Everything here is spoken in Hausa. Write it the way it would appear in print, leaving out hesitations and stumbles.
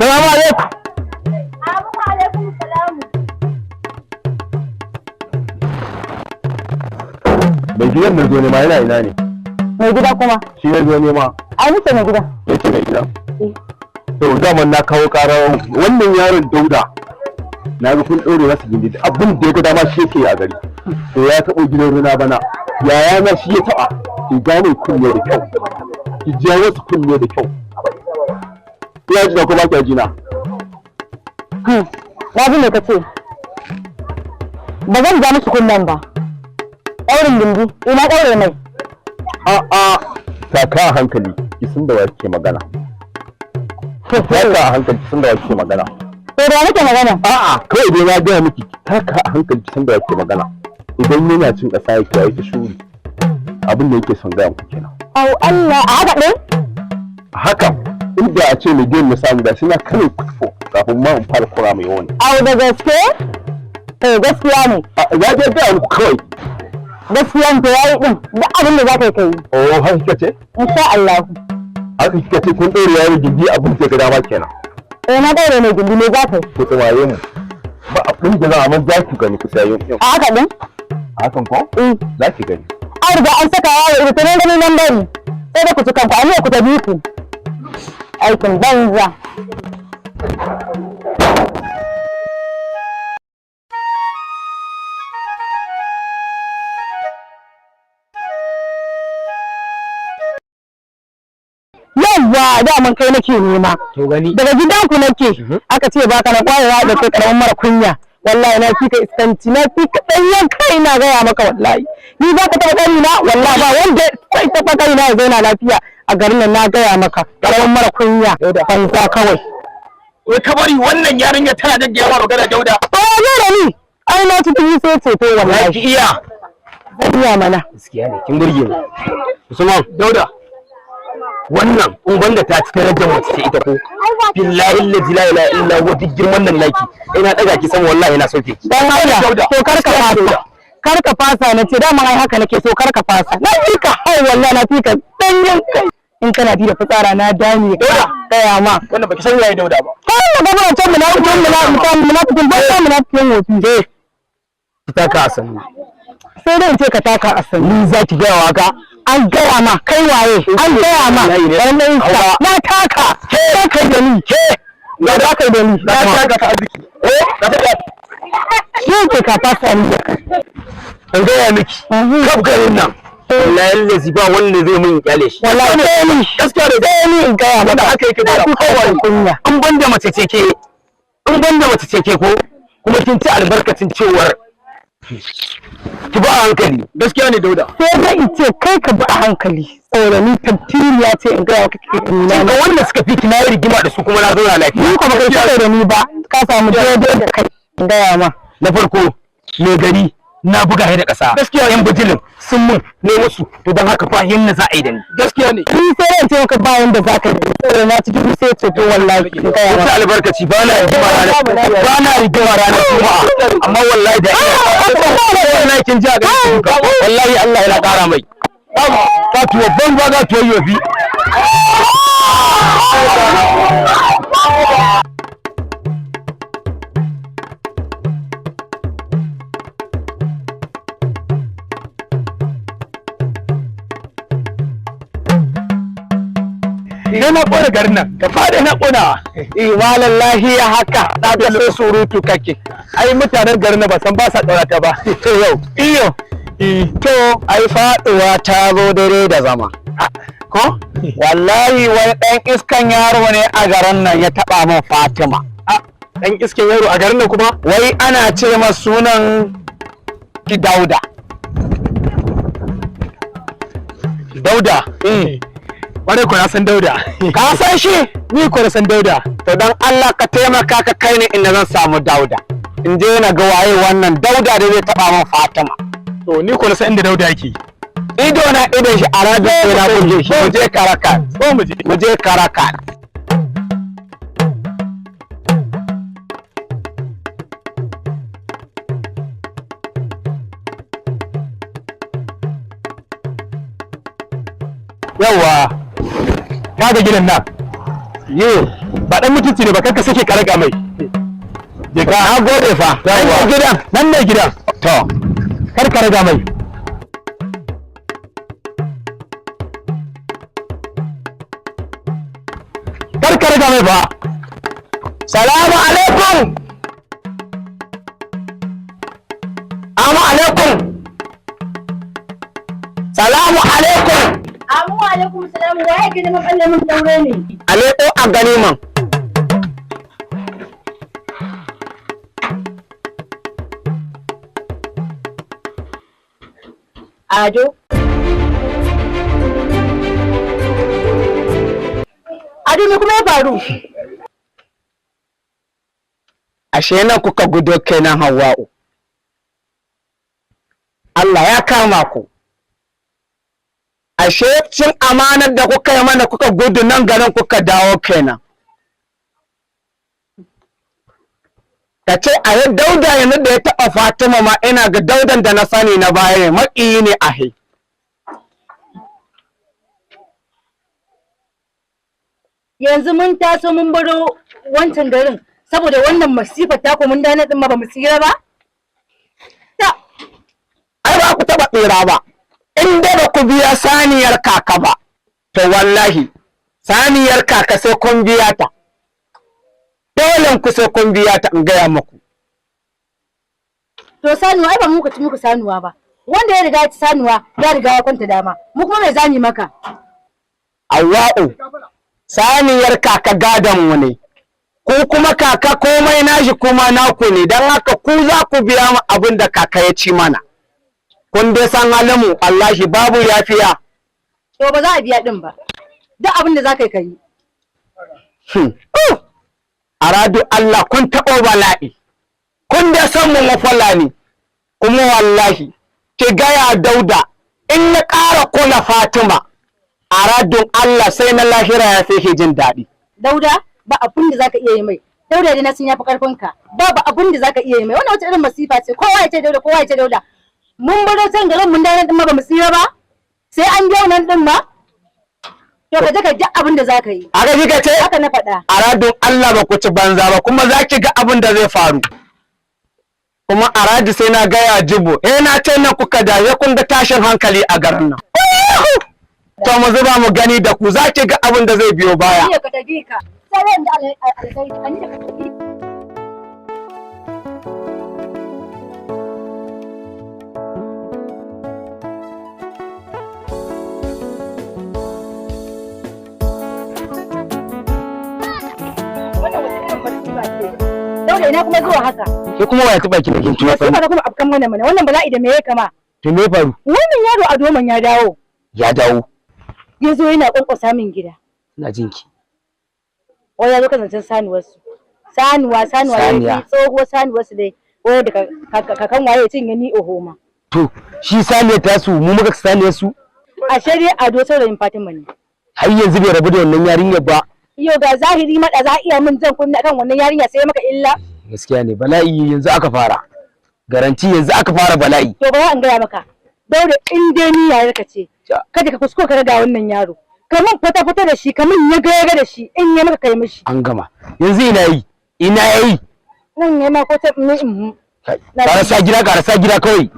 Salamu alaikum. Alaikum salam. Mai gidan da zo ne ma yana ina ne? Mai gida kuma? Shi ne zo ne ma. Ai muke mai gida. Yace mai gida. To daman na kawo ƙara wannan yaron Dauda. Na ga kun ɗore masa gindi abin da ya ga dama shi yake a gari. To ya taɓa gidan runa bana. Yaya na shi ya taɓa. Ki gane kunne da kyau. Ki ji wasu kunne da kyau. Ina ji da kuma ki ji na. Na ji me ka ce? Ba zan ja musu kunnen ba. Ɗaurin gindi, ina ɗaure mai. A'a, saka a hankali, ki san da wa kike magana. Saka a hankali, ki san da wa kike magana. To da nake magana? A'a, kawai dai na gaya miki, saka a hankali, ki san da wa kike magana. Idan yana cin ƙasa yake ya yake shuri. Abin da yake son gaya muku kenan. Au Allah, a haka ɗin? Haka, inda a ce mai gidan na samu da suna kare kutufo kafin ma in fara kura mai yawan. Au da gaske? Gaskiya ne. Ya je gaya muku kawai. Gaskiyan ta yayi din duk abin da zaka kai. Oh, haka kika ce? Insha Allah. Haka kika ce kun ɗore yaro gindi abin da ga dama kenan. Na ɗaure mai gindi ne zaka yi. Ku tsawaye mu. Ba abin da za a man za ki gani ku sayo yau. A haka din? Hakan ko? Za ki gani. An riga an saka yawo ido ta ganin nan bari. Sai da ku ci kanku amma ku ta bi ku. Aikin banza. Yawwa daman kai nake nema. To gani. Daga gidanku nake. Aka ce baka na kwarewa da kai karamin mara kunya. Wallahi na fika iskanci na fika ɗanyen kai na gaya maka wallahi. Ni za ka taɓa ƙari na wallahi ba wanda sai taɓa ƙari na ya zauna lafiya a garin nan na gaya maka. Karamin mara kunya. Banza kawai. Wai ka bari wannan yarinya tana gaggaya ma magana Dauda. Zo da ni. Ai na ci dubu sai ceto wallahi. Ki iya. Iya mana. Gaskiya ne kin burge ni. Usman Dauda. Wannan in banda ta ci darajar mace ce ita ko billahi la ilaha illa huwa duk girman nan naki ina daga ki san wallahi ina sauke ki dan Allah to karka fasa karka fasa nace dama ai haka nake so karka fasa na ji ka hai wallahi na fika danyen kai in kana ji da fitsara na dame ka daya ma wannan baki san yayi Dauda ba kai da ba can munafikin ba munafikin wofi ki taka asali sai dai in ce ka taka asali ni zaki ga waka an gaya ma kai waye an gaya ma wannan ka na taka ke kai da ni ke na da kai da ni na taka ka arziki na taka shi ke ka fasa ni an gaya miki kaf garin nan wallahi lazi ba wanda zai mun kyale shi wallahi ne gaskiya da ni in gaya maka haka yake da kowa kunya an banda mace ce ke ko kuma kin ci albarkacin cewar ki ba hankali gaskiya ne Dauda sai dai in ce kai ka ba hankali saboda ni tantiriya ce in ga kake nuna ga wanda suka fi kina rigima da su kuma na zo na lafiya ni kuma kai sai da ni ba ka samu daidai da kai in ga ma na farko me gari na buga da ƙasa gaskiya yan bijilin sun mun ne musu to don haka fa yin na za a yi da ni gaskiya ne ni sai ran ce ka ba yanda za ka yi saboda na ci dubu sai ce to wallahi in ga ma albarkaci ba na rigima ranar juma'a amma wallahi da wallahi kin ji a garin wallahi Allah ya ƙara mai ka tuwa banza ga tuwa yofi idan na kona garin nan ka fada na kona wallahi ya haka na ga sai surutu kake ai mutanen garin nan ba san ba sa daurata ba to yau iyo to ai faduwa ta zo dare da zama ko wallahi wani dan iskan yaro ne a garin nan ya taba min Fatima dan iskan yaro a garin nan kuma wai ana ce masa sunan ki Dauda wani ko na san Dauda ka san shi ni ko na san Dauda to dan Allah ka taimaka ka kai ni inda zan samu Dauda in je na ga waye wannan Dauda da zai taba min Fatima to ni ko na san inda Dauda yake ido na idon shi a rajin na buje shi mu je Karaka mu je Karaka yawa kaga gidan nan Ye, ba dan mutunci ne ba kanka sake ka raga mai. Je ka na gode fa. Nan gidan, nan ne gidan. To, kar ka raga mai. Kar ka raga mai fa. Salamu alaikum. Assalamu alaikum. Salamu alaikum. Amu alaikum salam, waye ke neman balle mun daure ne? Aleko a gani man. Ado. Ado me kuma ya faru? Ashe nan kuka gudo kenan Hawwa'u. Allah ya kama ku. Ashe cin amanar da kuka yi mana kuka gudu nan garin kuka dawo kenan. Ka ce a yi Dauda yanzu da ya taɓa Fatima ma ina ga Daudan da na sani na baya ne maƙiyi ne ahe. Yanzu mun taso mun baro wancan garin saboda wannan masifar ta ku mun dana din ma ba mu tsira ba? Ta Ai ba ku taɓa tsira ba. In dai ba ku biya saniyar kaka ba, to wallahi saniyar kaka sai kun biya ta. Dole ku sai kun biya ta in gaya muku. to sanuwa ai ba mu ka ci muku sanuwa ba. Wanda ya riga ya ci sanuwa ya riga ya kwanta dama. Mu kuma me zani maka? Hawwa'u, saniyar kaka gadon mu ne. Ku kuma kaka komai nashi kuma naku ne, don haka ku za ku biya mu abin da kaka ya ci mana. Kun dai san halinmu, wallahi babu yafiya. To ba za a biya din ba. Duk abin da za ka yi ka yi. Aradu Allah kun taɓo bala'i. Kun da san mu mafala ne. Kuma wallahi, ki gaya Dauda in ya ƙara kula Fatima. Aradun Allah sai na lahira ya fi jin daɗi. Dauda ba abin da zaka iya yi mai. Dauda dai na sun yafi karfin ka. Babu abin da zaka iya yi mai. Wannan wata irin masifa ce. Kowa ya ce Dauda, kowa ya ce Dauda. Mun baro can garin mun dawo din ma ba mu tsira ba. Sai an biya nan din ma. To ka je ka ji abin da zaka yi. A ga kika ce? Haka na faɗa. Aradun Allah ba ku ci banza ba kuma za ki ga abin da zai faru. Kuma aradi sai na gaya Jibo, na ce nan kuka da ya kun ga tashin hankali a garin nan. To mu zuba mu gani da ku za ki ga abin da zai biyo baya. Ni ka tafi ka. Sai ran da alkai ani da ka tafi. Dauda ina kuma zuwa haka. Ke kuma waya taba ki da kin tuwa Sai kuma afkan mana wannan bala'i da me ya kama. To me faru? Wannan yaro a doman ya dawo. Ya dawo. Ya zo yana kwankwasa min gida. Ina jin ki. Wai ya zo kazancen sanuwar su. Sanuwa ya tsohuwar sanuwar su dai. Wai da kakan waye cinye ni ohoma. To shi saniya ta su mu muka saniya su. A shari'a ado saurayin Fatima ne. Har yanzu bai rabu da wannan yarinyar ba. Yau ga zahiri mada za iya min zan kunna kan wannan yarinya sai maka illa. Gaskiya ne bala'i yanzu aka fara. Garanti yanzu aka fara bala'i. To ba an gaya maka. Daure in dai ni yayar ka ce. Kada ka kuskura ka ga wannan yaro. Kamun fata da shi kamun ya ga da shi in ya maka kai mishi. An gama. Yanzu ina yi. Nan ya ma ko ta Karasa gida kawai.